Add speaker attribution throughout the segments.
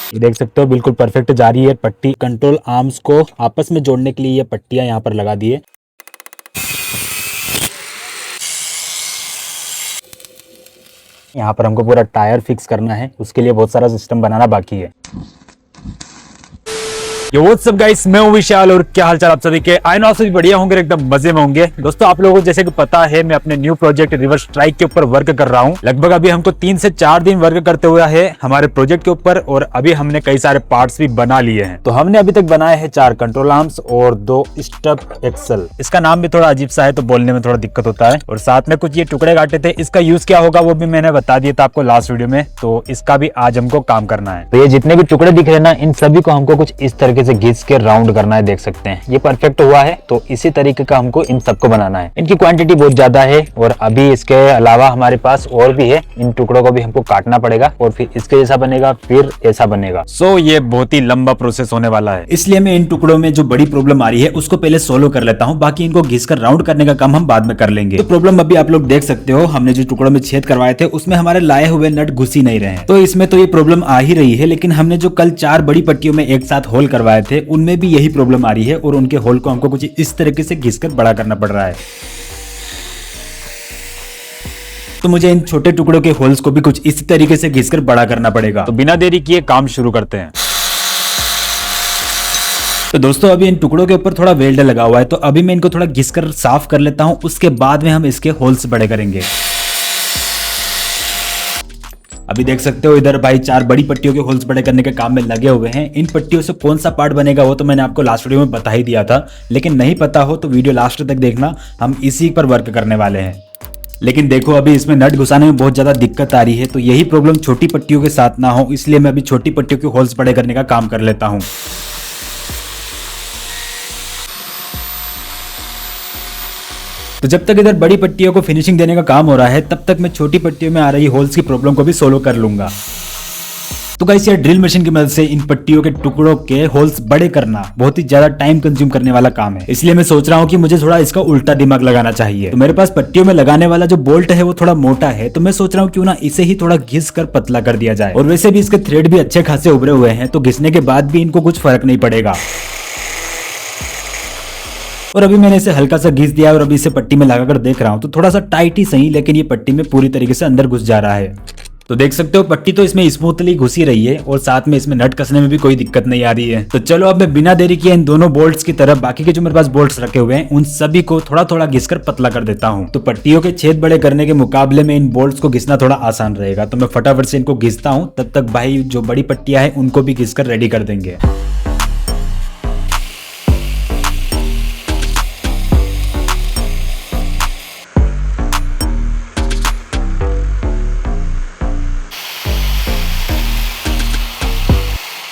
Speaker 1: ये देख सकते हो बिल्कुल परफेक्ट जा रही है पट्टी। कंट्रोल आर्म्स को आपस में जोड़ने के लिए ये पट्टियां यहाँ पर लगा दी है। यहाँ पर हमको पूरा टायर फिक्स करना है, उसके लिए बहुत सारा सिस्टम बनाना बाकी है। यो व्हाट्स अप गाइस, मैं हूं विशाल और क्या हाल चाल आप सभी के। आई नो आप सभी बढ़िया होंगे, एकदम मजे में होंगे। दोस्तों आप लोगों को जैसे कि पता है, मैं अपने न्यू प्रोजेक्ट रिवर स्ट्राइक के ऊपर वर्क कर रहा हूं। लगभग अभी हमको 3 से 4 दिन वर्क करते हुए है हमारे प्रोजेक्ट के ऊपर, और अभी हमने कई सारे पार्ट्स भी बना लिए हैं। तो हमने अभी तक बनाए हैं 4 कंट्रोल आर्म्स और 2 स्टफ एक्सल। इसका नाम भी थोड़ा अजीब सा है तो बोलने में थोड़ा दिक्कत होता है। और साथ में कुछ ये टुकड़े काटे थे, इसका यूज क्या होगा वो भी मैंने बता दिया था आपको लास्ट वीडियो में, तो इसका भी आज हमको काम करना है। तो ये जितने भी टुकड़े दिख रहे हैं ना, इन सभी को हमको कुछ इस तरीके से घिस के राउंड करना है। देख सकते हैं ये परफेक्ट हुआ है, तो इसी तरीके का हमको इन सबको बनाना है। इनकी क्वांटिटी बहुत ज्यादा है और अभी इसके अलावा हमारे पास और भी है। इन टुकड़ों को भी हमको काटना पड़ेगा और फिर इसके जैसा बनेगा, फिर ऐसा बनेगा। सो ये बहुत ही लंबा प्रोसेस होने वाला है, इसलिए मैं इन टुकड़ों में जो बड़ी प्रॉब्लम आ रही है उसको पहले सोल्व कर लेता हूँ। बाकी इनको घिसकर राउंड करने का काम हम बाद में कर लेंगे। तो प्रॉब्लम अभी आप लोग देख सकते हो, हमने जो टुकड़ों में छेद करवाए थे उसमें हमारे लाए हुए नट घुस ही नहीं रहे हैं। तो इसमें तो ये प्रॉब्लम आ ही रही है। लेकिन हमने जो कल 4 बड़ी पट्टियों में एक साथ होल करवाए थे उनमें भी यही प्रॉब्लम आ रही है, और उनके होल को हमको कुछ इस तरीके से घिसकर बड़ा करना पड़ रहा है। तो मुझे इन छोटे टुकड़ों के होल्स को भी कुछ इसी तरीके से घिसकर बड़ा करना पड़ेगा। तो बिना देरी किए काम शुरू करते हैं। तो दोस्तों अभी इन टुकड़ों के ऊपर थोड़ा वेल्ड लगा हुआ है, तो अभी मैं इनको थोड़ा घिसकर साफ कर लेता हूं। उसके बाद में हम इसके होल्स बड़े करेंगे। अभी देख सकते हो इधर भाई 4 बड़ी पट्टियों के होल्स बड़े करने के काम में लगे हुए हैं। इन पट्टियों से कौन सा पार्ट बनेगा वो तो मैंने आपको लास्ट वीडियो में बता ही दिया था, लेकिन नहीं पता हो तो वीडियो लास्ट तक देखना, हम इसी पर वर्क करने वाले हैं। लेकिन देखो अभी इसमें नट घुसाने में बहुत ज्यादा दिक्कत आ रही है, तो यही प्रॉब्लम छोटी पट्टियों के साथ ना हो, इसलिए मैं अभी छोटी पट्टियों के होल्स बड़े करने का काम कर लेता हूं। तो जब तक इधर बड़ी पट्टियों को फिनिशिंग देने का काम हो रहा है, तब तक मैं छोटी पट्टियों में आ रही होल्स की प्रॉब्लम को भी सोल्व कर लूंगा। तो गाइस ये ड्रिल मशीन की मदद से इन पट्टियों के टुकड़ों के होल्स बड़े करना बहुत ही ज्यादा टाइम कंज्यूम करने वाला काम है। इसलिए मैं सोच रहा हूँ कि मुझे थोड़ा इसका उल्टा दिमाग लगाना चाहिए। तो मेरे पास पट्टियों में लगाने वाला जो बोल्ट है वो थोड़ा मोटा है, तो मैं सोच रहा हूँ क्यों ना इसे ही थोड़ा घिस कर पतला कर दिया जाए। और वैसे भी इसके थ्रेड भी अच्छे खासे उभरे हुए हैं, तो घिसने के बाद भी इनको कुछ फर्क नहीं पड़ेगा। और अभी मैंने इसे हल्का सा घिस दिया और अभी इसे पट्टी में लगाकर देख रहा हूँ, तो थोड़ा सा टाइट ही सही, लेकिन ये पट्टी में पूरी तरीके से अंदर घुस जा रहा है। तो देख सकते हो पट्टी तो इसमें स्मूथली घुसी रही है और साथ में इसमें नट कसने में भी कोई दिक्कत नहीं आ रही है। तो चलो अब मैं बिना देरी किए इन दोनों बोल्ट्स की तरफ बाकी के जो मेरे पास बोल्ट्स रखे हुए हैं उन सभी को थोड़ा थोड़ा घिसकर पतला कर देता हूँ। तो पट्टियों के छेद बड़े करने के मुकाबले में इन बोल्ट्स को घिसना थोड़ा आसान रहेगा, तो मैं फटाफट से इनको घिसता हूँ। तब तक भाई जो बड़ी पट्टियां हैं उनको भी घिसकर रेडी कर देंगे।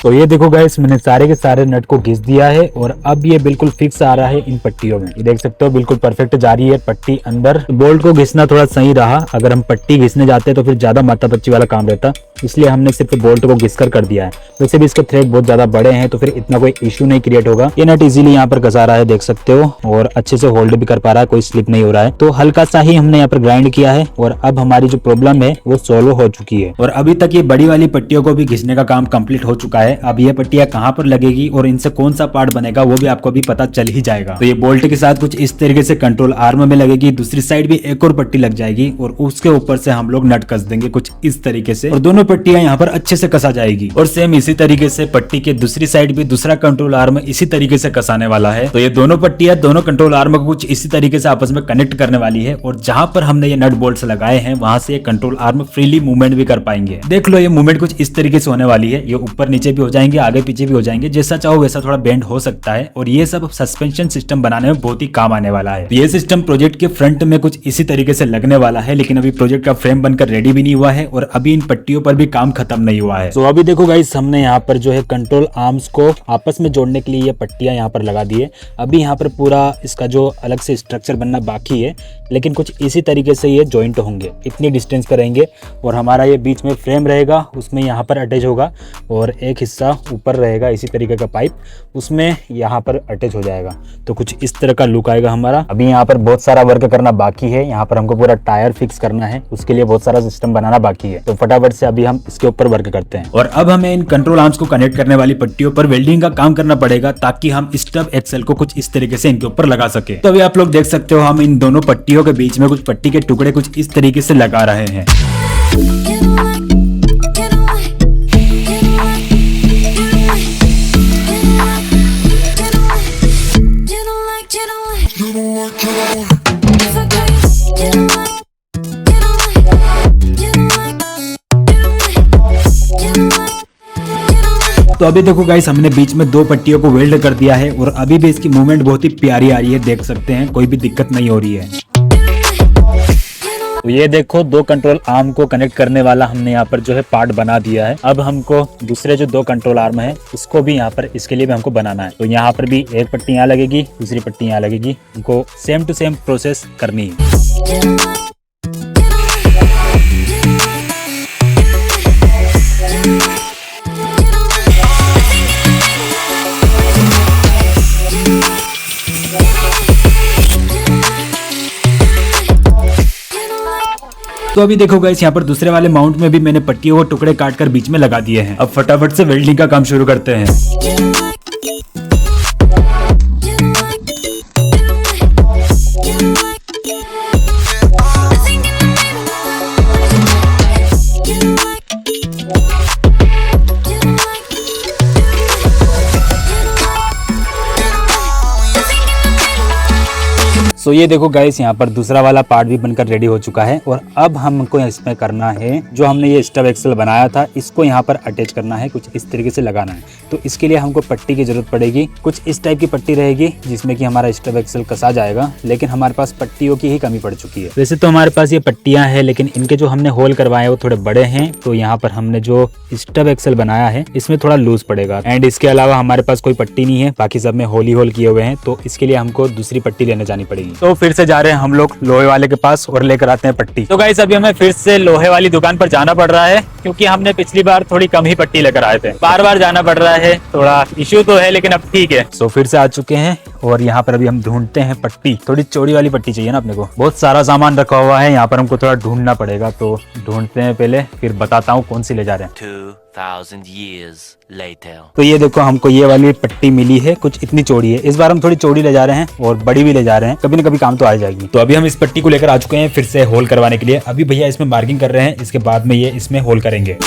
Speaker 1: तो ये देखो गाइस, मैंने सारे के सारे नट को घिस दिया है और अब ये बिल्कुल फिक्स आ रहा है इन पट्टियों में। ये देख सकते हो बिल्कुल परफेक्ट जा रही है पट्टी अंदर। बोल्ट को घिसना थोड़ा सही रहा, अगर हम पट्टी घिसने जाते तो फिर ज्यादा माथा पच्ची वाला काम रहता, इसलिए हमने सिर्फ बोल्ट को घिसकर कर दिया है। वैसे भी इसके थ्रेड बहुत ज्यादा बड़े हैं, तो फिर इतना कोई इश्यू नहीं क्रिएट होगा। ये नट इजीली यहाँ पर घसा रहा है, देख सकते हो, और अच्छे से होल्ड भी कर पा रहा है, कोई स्लिप नहीं हो रहा है। तो हल्का सा ही हमने यहाँ पर ग्राइंड किया है और अब हमारी जो प्रॉब्लम है वो सोल्व हो चुकी है। और अभी तक ये बड़ी वाली पट्टियों को भी घिसने का काम कंप्लीट हो चुका है। अब ये पट्टियां कहां पर लगेगी और इनसे कौन सा पार्ट बनेगा वो भी आपको अभी पता चल ही जाएगा। तो ये बोल्ट के साथ कुछ इस तरीके से कंट्रोल आर्म में लगेगी, दूसरी साइड भी एक और पट्टी लग जाएगी और उसके ऊपर से हम लोग नट कस देंगे कुछ इस तरीके से, और दोनों पट्टियां यहाँ पर अच्छे से कसा जाएगी। और सेम इसी तरीके से पट्टी के दूसरी साइड भी दूसरा कंट्रोल आर्म इसी तरीके से कसाने वाला है। तो ये दोनों पट्टियां दोनों कंट्रोल आर्म को कुछ इसी तरीके से आपस में कनेक्ट करने वाली है, और जहां पर हमने ये नट बोल्ट्स लगाए हैं वहां से ये कंट्रोल आर्म फ्रीली मूवमेंट भी कर पाएंगे। देख लो ये मूवमेंट कुछ इस तरीके से होने वाली है, ये ऊपर नीचे भी हो जाएंगे, आगे पीछे भी हो जाएंगे, जैसा चाहो वैसा थोड़ा बेंड हो सकता है। और ये सब सस्पेंशन सिस्टम बनाने में बहुत ही काम आने वाला है। ये सिस्टम प्रोजेक्ट के फ्रंट में कुछ इसी तरीके से लगने वाला है, लेकिन अभी प्रोजेक्ट का फ्रेम बनकर रेडी भी नहीं हुआ है और अभी इन पट्टियों पर भी काम खत्म नहीं हुआ है। तो अभी देखो गाइस, हमने यहाँ पर जो है कंट्रोल आर्म्स को आपस में जोड़ने के लिए ये पट्टियां यहाँ पर लगा दी है। अभी यहाँ पर पूरा इसका जो अलग से स्ट्रक्चर बनना बाकी है, लेकिन कुछ इसी तरीके से ये जॉइंट होंगे, इतनी डिस्टेंस पर रहेंगे और हमारा ये बीच में फ्रेम रहेगा, उसमें यहाँ पर अटैच होगा और एक हिस्सा हिस्सा ऊपर रहेगा इसी तरीके का पाइप, उसमें यहाँ पर अटैच हो जाएगा। तो कुछ इस तरह का लुक आएगा हमारा। अभी यहाँ पर बहुत सारा वर्क करना बाकी है, यहाँ पर हमको पूरा टायर फिक्स करना है, उसके लिए बहुत सारा सिस्टम बनाना बाकी है। तो फटाफट से अभी हम इसके ऊपर वर्क करते हैं। और अब हमें इन कंट्रोल आर्म्स को कनेक्ट करने वाली पट्टियों पर वेल्डिंग का काम करना पड़ेगा, ताकि हम स्टब एक्सेल को कुछ इस तरीके से इनके ऊपर लगा सके। तो अभी आप लोग देख सकते हो हम इन दोनों पट्टियों के बीच में कुछ पट्टी के टुकड़े कुछ इस तरीके से लगा रहे हैं। तो अभी देखो गाइस, हमने बीच में दो पट्टियों को वेल्ड कर दिया है और अभी भी इसकी मूवमेंट बहुत ही प्यारी आ रही है, देख सकते हैं कोई भी दिक्कत नहीं हो रही है। तो ये देखो, दो कंट्रोल आर्म को कनेक्ट करने वाला हमने यहाँ पर जो है पार्ट बना दिया है। अब हमको दूसरे जो दो कंट्रोल आर्म है उसको भी यहाँ पर, इसके लिए भी हमको बनाना है। तो यहाँ पर भी एक पट्टी यहाँ लगेगी, दूसरी पट्टी यहाँ लगेगी, हमको सेम टू सेम प्रोसेस करनी है। तो अभी देखो गाइस, यहाँ पर दूसरे वाले माउंट में भी मैंने पट्टियों को टुकड़े काट कर बीच में लगा दिए हैं। अब फटाफट से वेल्डिंग का काम शुरू करते हैं। तो ये देखो गाइस, यहाँ पर दूसरा वाला पार्ट भी बनकर रेडी हो चुका है और अब हमको इसमें करना है, जो हमने ये स्टब एक्सेल बनाया था इसको यहाँ पर अटैच करना है, कुछ इस तरीके से लगाना है। तो इसके लिए हमको पट्टी की जरूरत पड़ेगी, कुछ इस टाइप की पट्टी रहेगी जिसमें कि हमारा स्टब एक्सेल कसा जाएगा। लेकिन हमारे पास पट्टियों की ही कमी पड़ चुकी है। वैसे तो हमारे पास ये पट्टियां हैं, लेकिन इनके जो हमने होल करवाए वो थोड़े बड़े हैं, तो यहाँ पर हमने जो स्टब एक्सेल बनाया है इसमें थोड़ा लूज पड़ेगा। एंड इसके अलावा हमारे पास कोई पट्टी नहीं है, बाकी सब में होल ही होल किए हुए हैं, तो इसके लिए हमको दूसरी पट्टी लेने जानी पड़ेगी। तो फिर से जा रहे हैं हम लोग लोहे वाले के पास और लेकर आते हैं पट्टी। तो गाइस, अभी हमें फिर से लोहे वाली दुकान पर जाना पड़ रहा है, क्योंकि हमने पिछली बार थोड़ी कम ही पट्टी लेकर आए थे। बार बार जाना पड़ रहा है, थोड़ा इश्यू तो है, लेकिन अब ठीक है। तो फिर से आ चुके हैं और यहाँ पर अभी हम ढूंढते हैं पट्टी। थोड़ी चौड़ी वाली पट्टी चाहिए ना अपने को, बहुत सारा सामान रखा हुआ है यहाँ पर, हमको थोड़ा ढूंढना पड़ेगा। तो ढूंढते हैं पहले, फिर बताता हूँ कौन सी ले जा रहे हैं।
Speaker 2: 2000 years later.
Speaker 1: तो ये देखो, हमको ये वाली पट्टी मिली है, कुछ इतनी चौड़ी है। इस बार हम थोड़ी चौड़ी ले जा रहे हैं और बड़ी भी ले जा रहे हैं, कभी ना कभी काम तो आ जाएगी। तो अभी हम इस पट्टी को लेकर आ चुके हैं फिर से होल करवाने के लिए। अभी भैया इसमें मार्किंग कर रहे हैं, इसके बाद में ये इसमें होल करेंगे।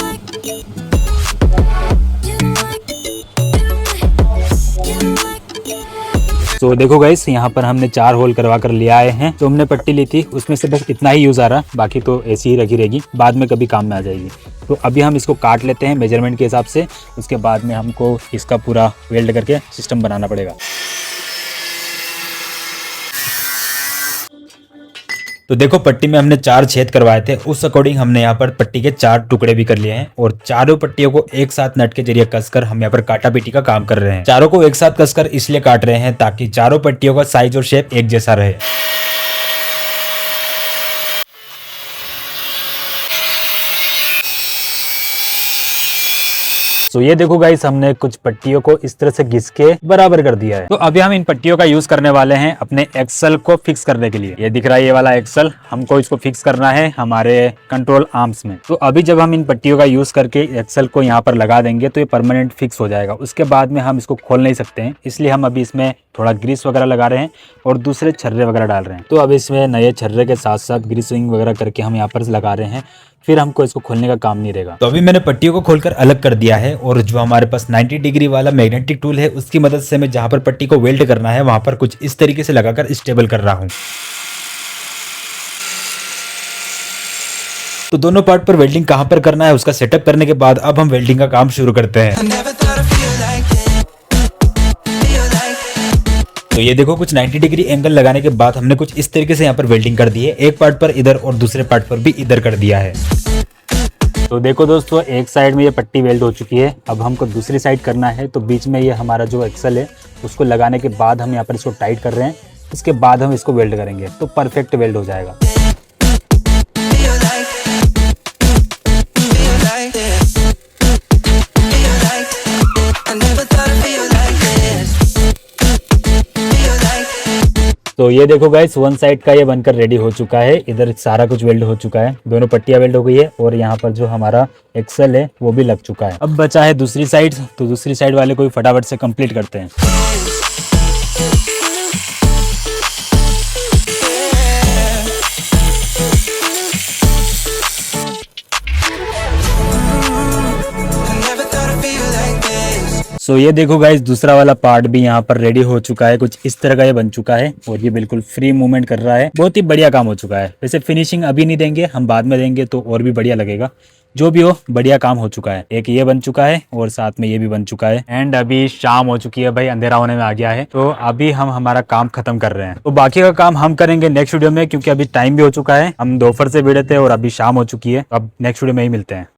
Speaker 1: तो देखो गाइस, यहाँ पर हमने 4 होल करवा कर ले आए हैं। जो हमने पट्टी ली थी उसमें से बस इतना ही यूज आ रहा, बाकी तो ऐसी ही रखी रहेगी, बाद में कभी काम में आ जाएगी। तो अभी हम इसको काट लेते हैं मेजरमेंट के हिसाब से, उसके बाद में हमको इसका पूरा वेल्ड करके सिस्टम बनाना पड़ेगा। तो देखो, पट्टी में हमने 4 छेद करवाए थे, उस अकॉर्डिंग हमने यहाँ पर पट्टी के 4 टुकड़े भी कर लिए हैं और चारों पट्टियों को एक साथ नट के जरिए कसकर हम यहाँ पर काटा पीटी का काम कर रहे हैं। चारों को एक साथ कसकर इसलिए काट रहे हैं ताकि चारों पट्टियों का साइज और शेप एक जैसा रहे। तो ये देखो गाइस, हमने कुछ पट्टियों को इस तरह से घिस के बराबर कर दिया है। तो अभी हम इन पट्टियों का यूज करने वाले हैं अपने एक्सल को फिक्स करने के लिए। ये दिख रहा है, ये वाला एक्सल, हमको इसको फिक्स करना है हमारे कंट्रोल आर्म्स में। तो अभी जब हम इन पट्टियों का यूज करके एक्सल को यहाँ पर लगा देंगे तो ये परमानेंट फिक्स हो जाएगा। उसके बाद में हम इसको खोल नहीं सकते हैं, इसलिए हम अभी इसमें थोड़ा ग्रीस वगैरह लगा रहे हैं और दूसरे छर्रे वगैरह डाल रहे हैं। तो अब इसमें नए छर्रे के साथ साथ ग्रीसिंग वगैरह करके हम यहाँ पर लगा रहे हैं, फिर हमको इसको खोलने का काम नहीं रहेगा। तो अभी मैंने पट्टियों को खोलकर अलग कर दिया है और जो हमारे पास 90 डिग्री वाला मैग्नेटिक टूल है उसकी मदद से मैं जहां पर पट्टी को वेल्ड करना है वहां पर कुछ इस तरीके से लगाकर स्टेबल कर रहा हूं। तो दोनों पार्ट पर वेल्डिंग कहां पर करना है उसका सेटअप करने के बाद अब हम वेल्डिंग का काम शुरू करते हैं। तो ये देखो, कुछ 90 डिग्री एंगल लगाने के बाद हमने कुछ इस तरीके से यहाँ पर वेल्डिंग कर दी है। एक पार्ट पर इधर और दूसरे पार्ट पर भी इधर कर दिया है। तो देखो दोस्तों, एक साइड में ये पट्टी वेल्ड हो चुकी है, अब हमको दूसरी साइड करना है। तो बीच में ये हमारा जो एक्सल है उसको लगाने के बाद हम यहाँ पर इसको टाइट कर रहे हैं, उसके बाद हम इसको वेल्ड करेंगे तो परफेक्ट वेल्ड हो जाएगा। तो ये देखो गाइस, वन साइड का ये बनकर रेडी हो चुका है। इधर सारा कुछ वेल्ड हो चुका है, दोनों पट्टियां वेल्ड हो गई है और यहाँ पर जो हमारा एक्सेल है वो भी लग चुका है। अब बचा है दूसरी साइड, तो दूसरी साइड वाले को भी फटाफट से कंप्लीट करते हैं। सो ये देखो गाइस, दूसरा वाला पार्ट भी यहाँ पर रेडी हो चुका है। कुछ इस तरह का ये बन चुका है और ये बिल्कुल फ्री मूवमेंट कर रहा है। बहुत ही बढ़िया काम हो चुका है। वैसे फिनिशिंग अभी नहीं देंगे, हम बाद में देंगे तो और भी बढ़िया लगेगा। जो भी हो, बढ़िया काम हो चुका है। एक ये बन चुका है और साथ में ये भी बन चुका है। एंड अभी शाम हो चुकी है भाई, अंधेरा होने में आ गया है। तो अभी हम हमारा काम खत्म कर रहे हैं। तो बाकी का काम हम करेंगे नेक्स्ट वीडियो में, क्योंकि अभी टाइम भी हो चुका है। हम दोपहर से भिड़े थे और अभी शाम हो चुकी है। अब नेक्स्ट वीडियो में ही मिलते हैं।